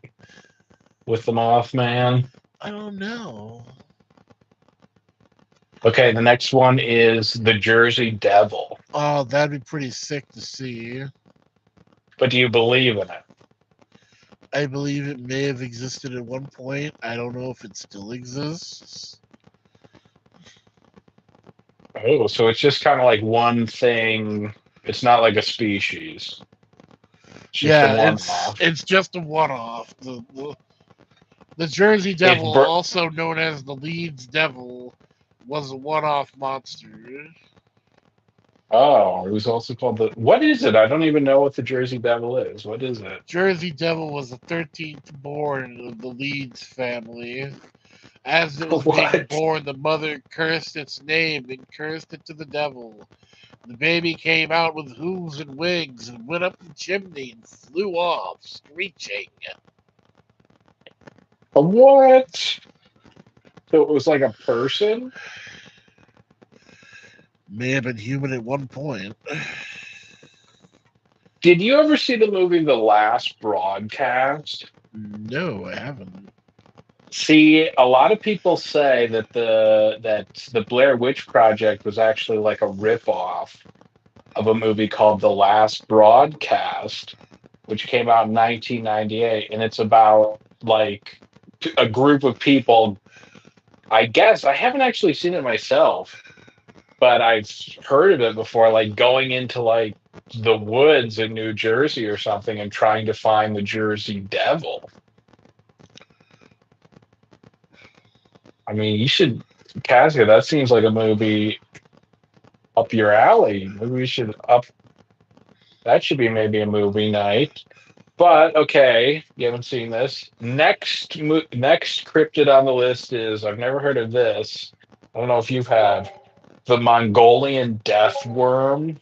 with the Mothman? I don't know. Okay, the next one is the Jersey Devil. Oh, that'd be pretty sick to see. But do you believe in it? I believe it may have existed at one point. I don't know if it still exists. Oh, so it's just kind of like one thing. It's not like a species. It's just a Yeah, one-off. it's just a one-off. The Jersey It's Devil, also known as the Leeds Devil, was a one-off monster. Oh, it was also called the. What is it? I don't even know what the Jersey Devil is. What is it? Jersey Devil was the 13th born of the Leeds family. As it was being What? born, the mother cursed its name and cursed it to the devil. The baby came out with hooves and wings and went up the chimney and flew off, screeching. What? So it was like a person? May have been human at one point. Did you ever see the movie The Last Broadcast? No, I haven't. See, a lot of people say that the Blair Witch Project was actually like a ripoff of a movie called The Last Broadcast, which came out in 1998, and it's about like a group of people. I guess I haven't actually seen it myself, but I've heard of it before, like going into like the woods in New Jersey or something and trying to find the Jersey Devil. I mean, you should, Casket, that seems like a movie up your alley. Maybe we should up, that should be maybe a movie night. But okay, you haven't seen this. Next cryptid on the list is, I've never heard of this. I don't know if you've had the Mongolian death worm.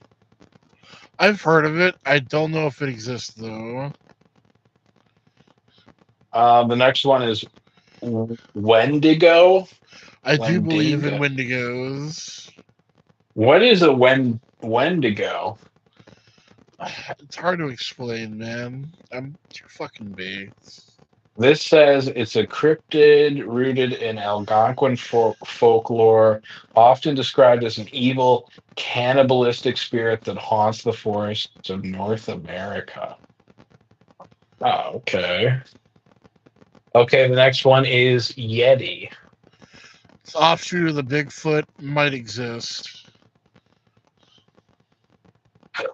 I've heard of it. I don't know if it exists though. The next one is Wendigo. I do believe in Wendigo. Wendigos. What is a Wendigo? It's hard to explain, man. I'm too fucking big. This says it's a cryptid rooted in Algonquin folklore, often described as an evil, cannibalistic spirit that haunts the forests of North America. Oh, okay. Okay, the next one is Yeti. It's offshoot of the Bigfoot might exist.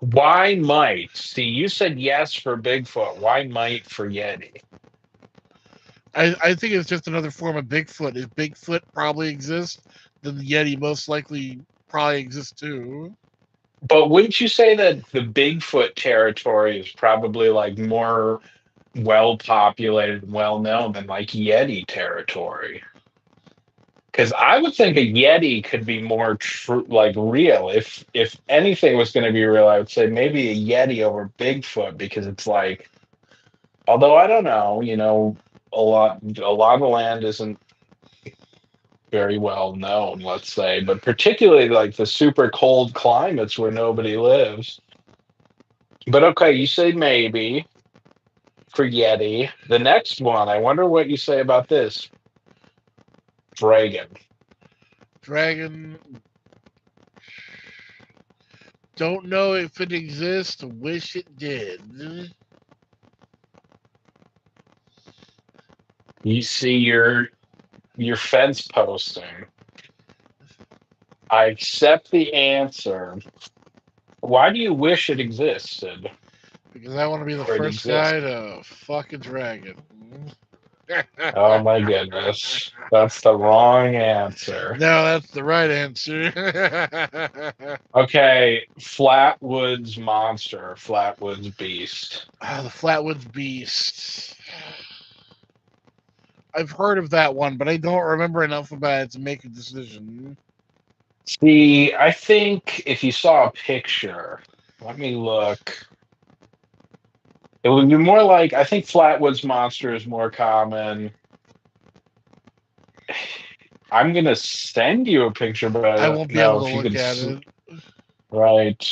Why might? See, you said yes for Bigfoot. Why might for Yeti? I think it's just another form of Bigfoot. If Bigfoot probably exists, then the Yeti most likely probably exists too. But wouldn't you say that the Bigfoot territory is probably like more well populated and well known than like Yeti territory? Because I would think a Yeti could be more true, like real. If anything was going to be real, I would say maybe a Yeti over Bigfoot because it's like, although I don't know, a lot of land isn't very well known, let's say, but particularly like the super cold climates where nobody lives. But okay, you say maybe for Yeti. The next one, I wonder what you say about this. Dragon. Dragon. Don't know if it exists. Wish it did. You see your fence posting. I accept the answer. Why do you wish it existed? Because I want to be the Or it first guy exists? to fuck a dragon. Oh my goodness. That's the wrong answer. No, that's the right answer. Okay, Flatwoods Monster, Flatwoods Beast. The Flatwoods Beast. I've heard of that one, but I don't remember enough about it to make a decision. See, I think if you saw a picture, let me look. It would be more like, I think Flatwoods Monster is more common. I'm gonna send you a picture, but I I don't won't be know able if to you look could. at it. Right.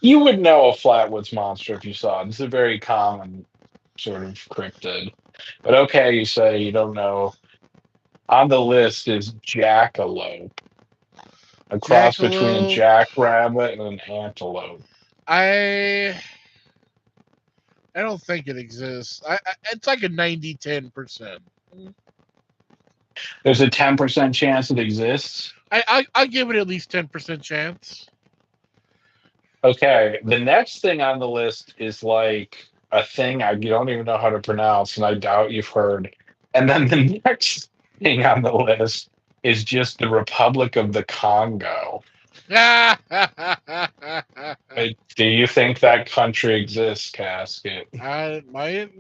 You would know a Flatwoods Monster if you saw it. It's a very common sort of cryptid. But okay, you say you don't know. On the list is jackalope, a cross between a Jackalope. jackrabbit and an antelope. I don't think it exists. It's like a 90-10%. There's a 10% chance it exists. I give it at least 10% chance. Okay, the next thing on the list is like a thing you don't even know how to pronounce, and I doubt you've heard. And then the next thing on the list is just the Republic of the Congo. Do you think that country exists, Casket? I might.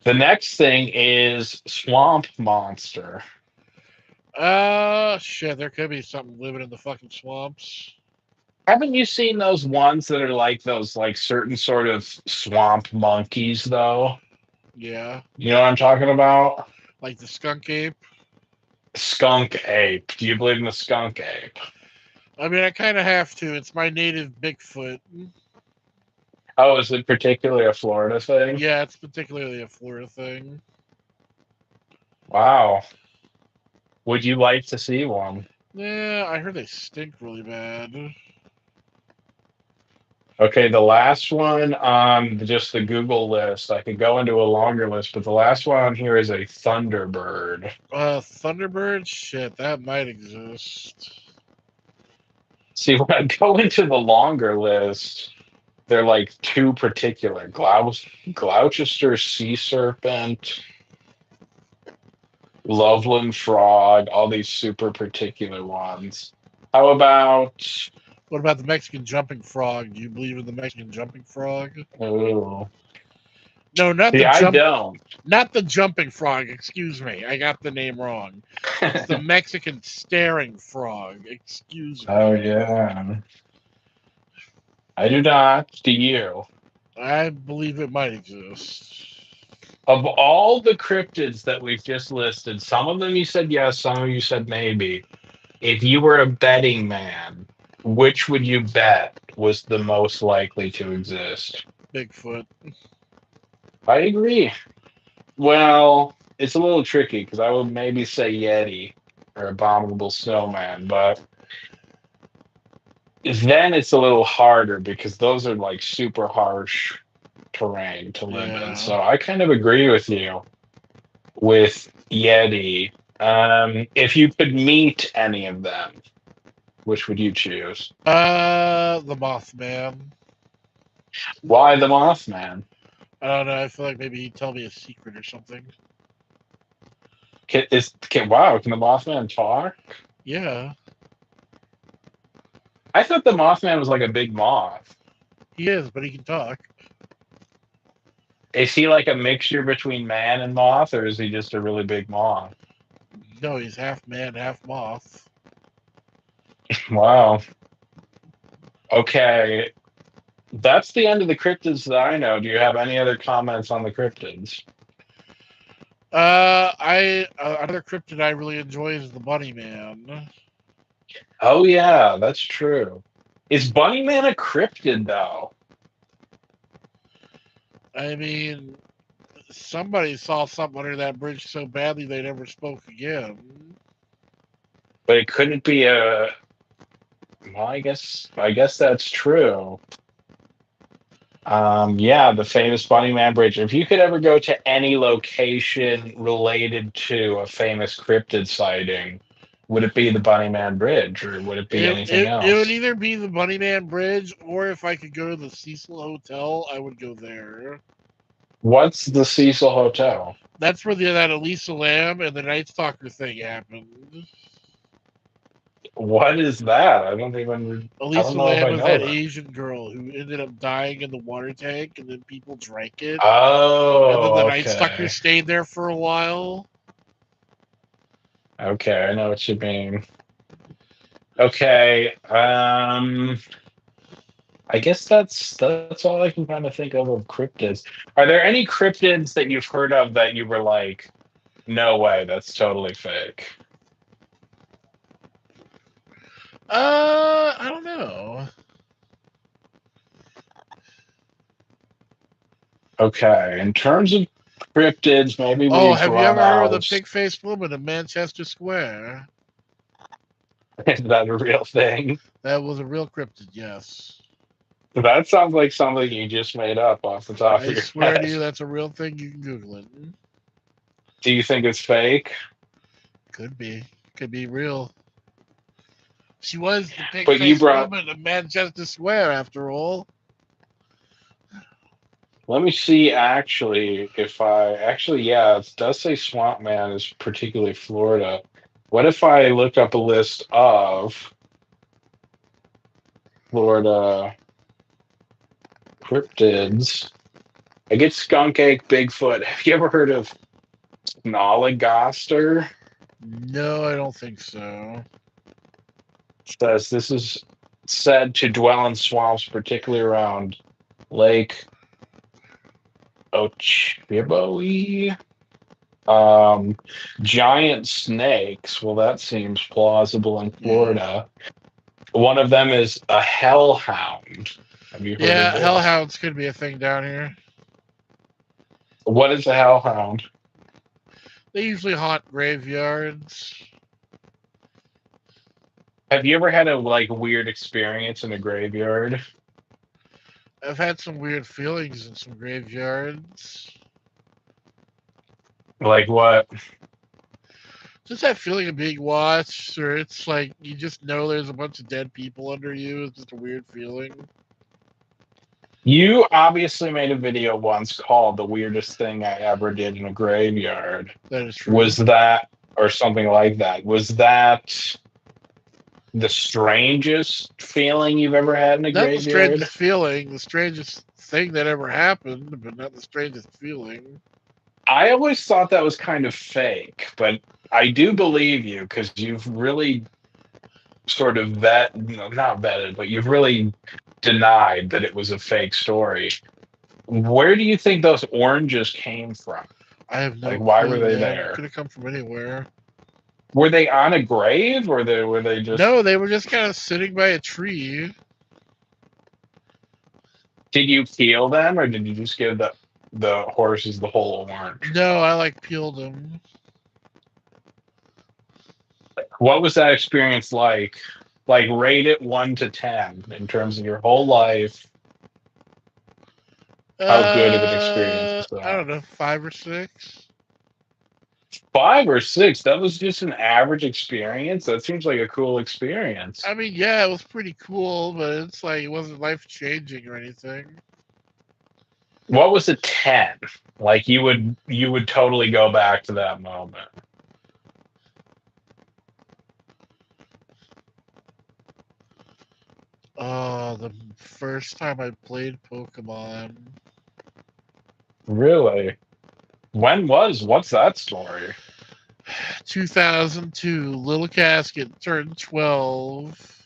The next thing is Swamp Monster. Shit, there could be something living in the fucking swamps. Haven't you seen those ones that are like those like certain sort of swamp monkeys though? Yeah. You know what I'm talking about? Like the skunk ape. Skunk ape. Do you believe in the skunk ape? I mean, I kind of have to. It's my native Bigfoot. Oh, is it particularly a Florida thing? Yeah, it's particularly a Florida thing. Wow. Would you like to see one? Yeah, I heard they stink really bad. Okay, the last one on just the Google list, I could go into a longer list, but the last one on here is a Thunderbird. Thunderbird? Shit, that might exist. See, when I go into the longer list, they're like too particular. Gloucester sea serpent. Loveland frog, all these super particular ones. How about What about the Mexican jumping frog? Do you believe in the Mexican jumping frog? oh, No, see, I don't. not the jumping frog. Excuse me, I got the name wrong. It's the Mexican staring frog. Excuse Oh me. yeah. I do not. Do you? I believe it might exist. Of all the cryptids that we've just listed, some of them you said yes, some of you said maybe. If you were a betting man, which would you bet was the most likely to exist? Bigfoot. I agree. Well, it's a little tricky because I would maybe say Yeti or Abominable Snowman, but then it's a little harder because those are like super harsh terrain to live in. Yeah. So I kind of agree with you with Yeti. If you could meet any of them, which would you choose? The Mothman. Why the Mothman? I don't know. I feel like maybe he'd tell me a secret or something. Wow, can the Mothman talk? Yeah, I thought the Mothman was like a big moth. he is, but he can talk. Is he like a mixture between man and moth, or is he just a really big moth? No, he's half man, half moth. Wow. Okay. That's the end of the cryptids that I know. Do you have any other comments on the cryptids? Another cryptid I really enjoy is the Bunny Man. Oh yeah, that's true. Is Bunnyman a cryptid though? I mean, somebody saw something under that bridge so badly they never spoke again. But it couldn't be a. Well, I guess that's true. Yeah, the famous Bunnyman Bridge. If you could ever go to any location related to a famous cryptid sighting, would it be the Bunnyman Bridge or would it be anything It would else? either be the Bunny Man Bridge, or if I could go to the Cecil Hotel, I would go there. What's the Cecil Hotel? That's where that Elisa Lamb and the Night Stalker thing happened. What is that? I don't Elisa know if Lamb I was know that that. Asian girl who ended up dying in the water tank, and then people drank it, and then the Oh, Night Stalker okay. stayed there for a while. Okay, I know what you mean. Okay, I guess that's all I can kind of think of cryptids. Are there any cryptids that you've heard of that you were like, no way, that's totally fake? I don't know. Okay, in terms of cryptids, maybe Oh, we've have you run ever heard of out the of. pig-faced woman in Manchester Square? Is that a real thing? That was a real cryptid, yes. That sounds like something you just made up off the top of I your swear to head. you, that's a real thing. You can Google it. Do you think it's fake? Could be. Could be real. She was the But you pig-faced brought. woman in Manchester Square, after all. Let me see. Actually, if I actually, yeah, it does say Swamp Man is particularly Florida. What if I look up a list of Florida cryptids? I get skunk ape, Bigfoot. Have you ever heard of Snolligaster? No, I don't think so. Says this is said to dwell in swamps, particularly around Lake Ochiboee. Giant snakes. Well, that seems plausible in Yeah. Florida. One of them is a hellhound. Have you heard of Yeah, this? hellhounds could be a thing down here. What is a hellhound? They usually haunt graveyards. Have you ever had a like weird experience in a graveyard? I've had some weird feelings in some graveyards. Like what? Just that feeling of being watched, or it's like you just know there's a bunch of dead people under you. It's just a weird feeling. You obviously made a video once called "The Weirdest Thing I Ever Did in a Graveyard." That is true. Was that or something like that. Was that the strangest feeling you've ever had in a Not the graveyard? strangest feeling, the strangest thing that ever happened, but not the strangest feeling. I always thought that was kind of fake, but I do believe you because you've really sort of not vetted, but you've really denied that it was a fake story. Where do you think those oranges came from? I have Like, no why were clue, they man. there? Could have come from anywhere. Were they on a grave, or were they just? No, they were just kind of sitting by a tree. Did you peel them, or did you just give the horses the whole orange? No, I like peeled them. What was that experience like? Like, rate it 1 to 10 in terms of your whole life. How good of an experience is I that? don't know, 5 or 6. 5 or 6. That was just an average experience. That seems like a cool experience. I mean, yeah, it was pretty cool, but it's like it wasn't life changing or anything. What was a 10? Like, you would totally go back to that moment. The first time I played Pokemon, Really? What's that story? 2002, little Casket turned 12,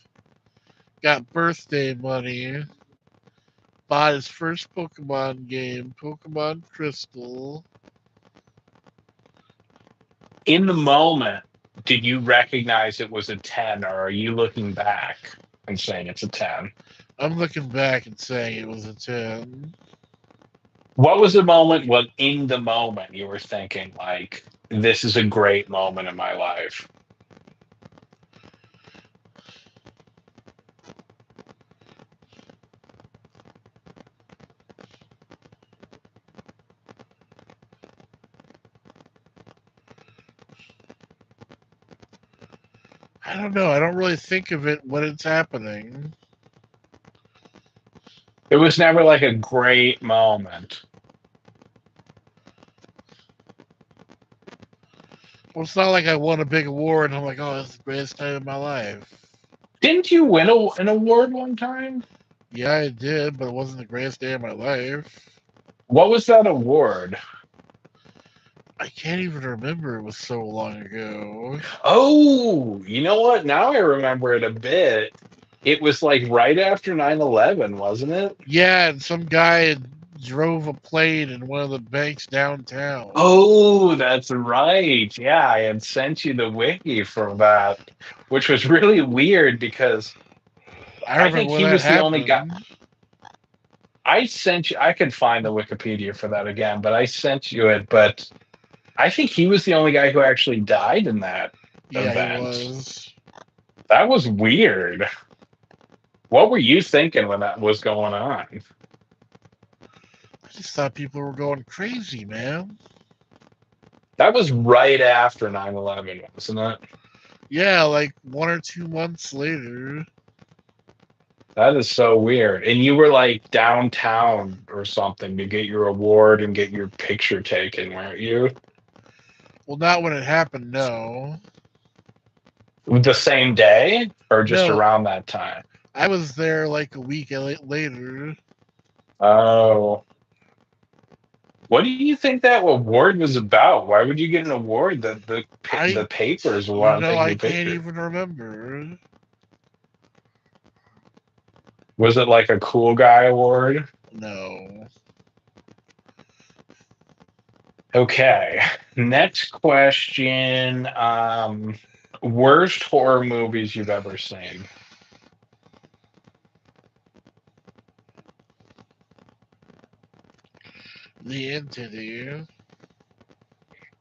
got birthday money, bought his first Pokemon game, Pokemon Crystal. In the moment, did you recognize it was a 10, or are you looking back and saying it's a 10? I'm looking back and saying it was a 10. What was the moment when in the moment you were thinking, like, this is a great moment in my life? I don't know. I don't really think of it when it's happening. It was never like a great moment. Well, it's not like I won a big award and I'm like, oh, that's the greatest time of my life. Didn't you win an award one time? Yeah, I did, but it wasn't the greatest day of my life. What was that award? I can't even remember. It was so long ago. Oh, you know what? Now I remember it a bit. It was like right after 9/11, wasn't it? Yeah, and some guy drove a plane in one of the banks downtown. Oh, that's right. Yeah, I had sent you the wiki for that, which was really weird because I I remember think when he that was the only guy. happened. I sent you, I could find the Wikipedia for that again, but I sent you it. But I think he was the only guy who actually died in that Yeah, he event. was. That was weird. What were you thinking when that was going on? I just thought people were going crazy, man. That was right after 9/11, wasn't it? Yeah, like 1 or 2 months later. That is so weird. And you were like downtown or something to get your award and get your picture taken, weren't you? Well, not when it happened, no. The same day or just No, around that time? I was there like a week later. Oh. What do you think that award was about? Why would you get an award that the I, papers want to take I your can't picture? even remember. Was it like a cool guy award? No. Okay. Next question. Worst horror movies you've ever seen? The Entity.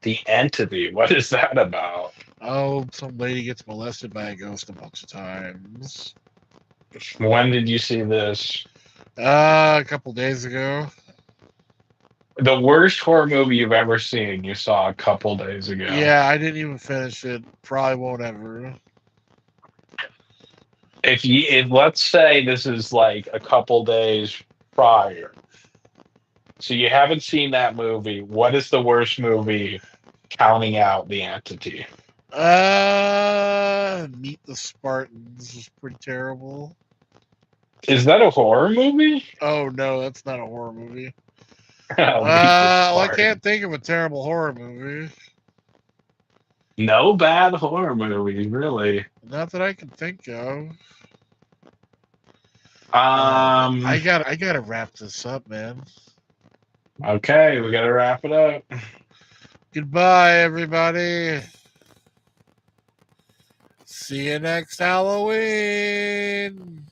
The Entity. What is that about? Oh, some lady gets molested by a ghost a bunch of times. When did you see this? A couple days ago. The worst horror movie you've ever seen, you saw a couple days ago. Yeah, I didn't even finish it. Probably won't ever. If let's say this is like a couple days prior, so you haven't seen that movie, what is the worst movie counting out the entity. Meet the Spartans was pretty terrible. Is that a horror movie? Oh no, that's not a horror movie. Meet the Well, I Spartans. can't think of a terrible horror movie. No bad horror movies, really. Not that I can think of. Um. I gotta wrap this up, man. Okay, we gotta wrap it up. Goodbye, everybody. See you next Halloween.